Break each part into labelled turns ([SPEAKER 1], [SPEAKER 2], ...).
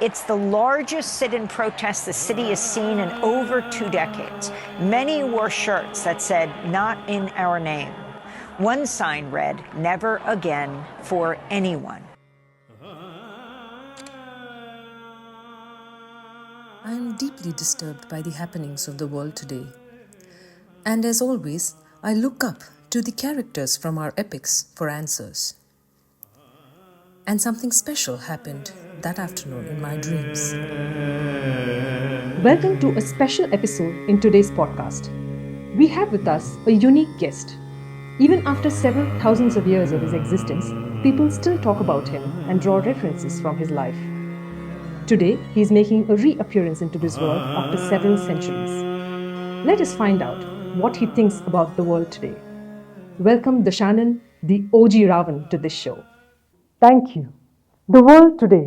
[SPEAKER 1] It's the largest sit-in protest the city has seen in over 2 decades. Many wore shirts that said, "Not in our name." One sign read, "Never again for anyone."
[SPEAKER 2] I am deeply disturbed by the happenings of the world today. And as always, I look up to the characters from our epics for answers. And something special happened that afternoon in my dreams.
[SPEAKER 3] Welcome to a special episode in today's podcast. We have with us a unique guest. Even after several thousands of years of his existence, people still talk about him and draw references from his life. Today, he is making a reappearance into this world after several centuries. Let us find out what he thinks about the world today. Welcome Dashanan, the OG Ravan, to this show. Thank you. The world today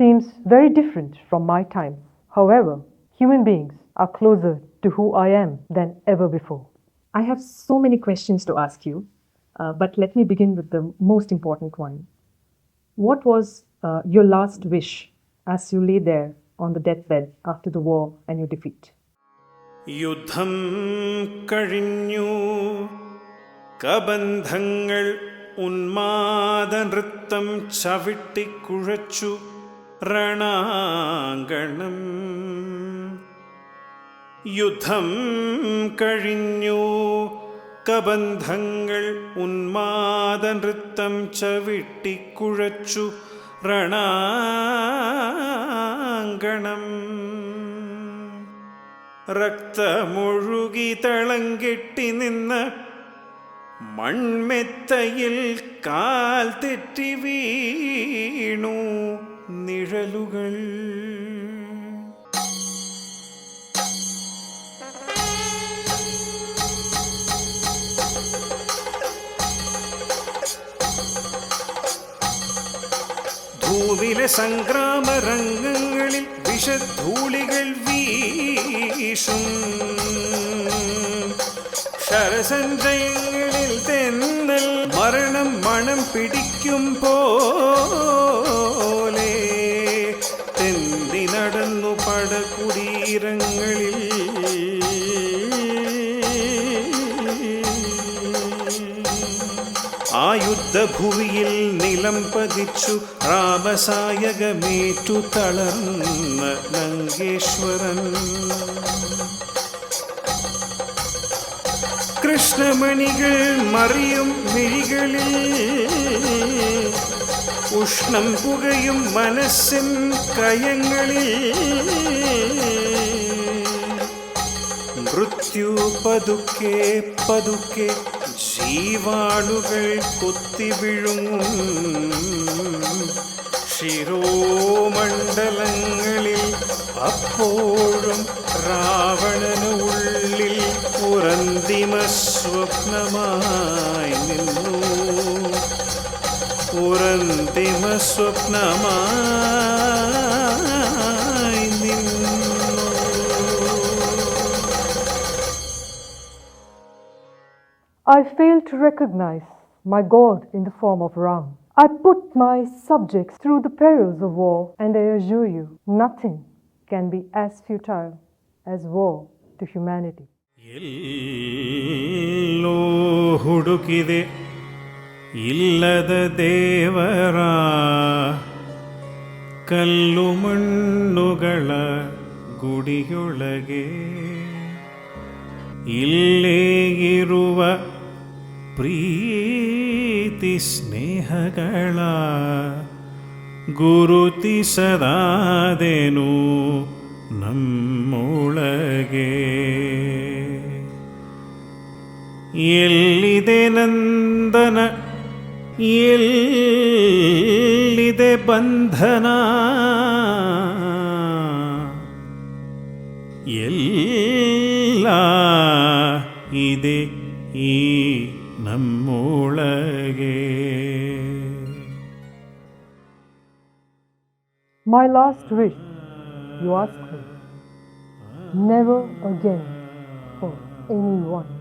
[SPEAKER 3] seems very different from my time. However, human beings are closer to who I am than ever before. I have so many questions to ask you, but let me begin with the most important one. What was your last wish as you lay there on the deathbed after the war and your defeat?
[SPEAKER 4] യുദ്ധം കഴിഞ്ഞു, കബന്ധങ്ങൾ ഉന്മാദനൃത്തം ചവിട്ടിക്കുഴച്ചു രണാങ്കണം. യുദ്ധം കഴിഞ്ഞു, കബന്ധങ്ങൾ ഉന്മാദനൃത്തം ചവിട്ടിക്കുഴച്ചു രണാങ്കണം. രക്തമൊഴുകി തളങ്കെട്ടി നിന്ന് മൺമെത്തയിൽ കാൽ തെറ്റി വീണു നിഴലുകൾ. ഭൂവിലെ സംഗ്രാമരംഗങ്ങളിൽ വിഷധൂളികൾ വീശും. ശരസഞ്ചയങ്ങളിൽ തെന്നൽ മരണം മണം പിടിക്കും പോലെ തെന്നി നടന്നു പടകുടീരങ്ങളിൽ. ആ യുദ്ധഭൂവിയിൽ നിലം പതിച്ചു രാമസായകമേറ്റു തളർന്ന ലങ്കേശ്വരൻ. കൃഷ്ണമണികൾ മറിയും മിഴികളിൽ ഉഷ്ണം പുകയും മനസ്സിൻ കയങ്ങളിൽ മൃത്യു പതുക്കെ പതുക്കെ ജീവാണുകൾ കൊത്തിവിഴുങ്ങും. ശിരോമണ്ഡലങ്ങളിൽ അപ്പോഴും രാവണന് ഉള്ളിൽ ഒരന്തിമ സ്വപ്നമായി നിന്നു. ഒരന്തിമ സ്വപ്നമായി നിന്നു.
[SPEAKER 3] I fail to recognize my God in the form of Ram. I put my subjects through the perils of war, and I assure you, nothing can be as futile as war to humanity.
[SPEAKER 4] ಎಲ್ಲೋ ಹುಡುಕಿದೆ ಇಲ್ಲದ ದೇವರ, ಕಲ್ಲು ಮಣ್ಣುಗಳ ಗುಡಿಯೊಳಗೆ ಇಲ್ಲೇ ಇರುವ ಪ್ರೀತಿ ಸ್ನೇಹಗಳ ಗುರುತಿಸದಾದೆನು ನಮ್ಮೊಳಗೆ. ಎಲ್ಲಿದೆ ನಂದನ, ಎಲ್ಲಿದೆ ಬಂಧನ, ಎಲ್ಲ ಇದೆ ಈ ನಮ್ಮೊಳಗೆ.
[SPEAKER 3] My last wish, you ask me, never again for anyone.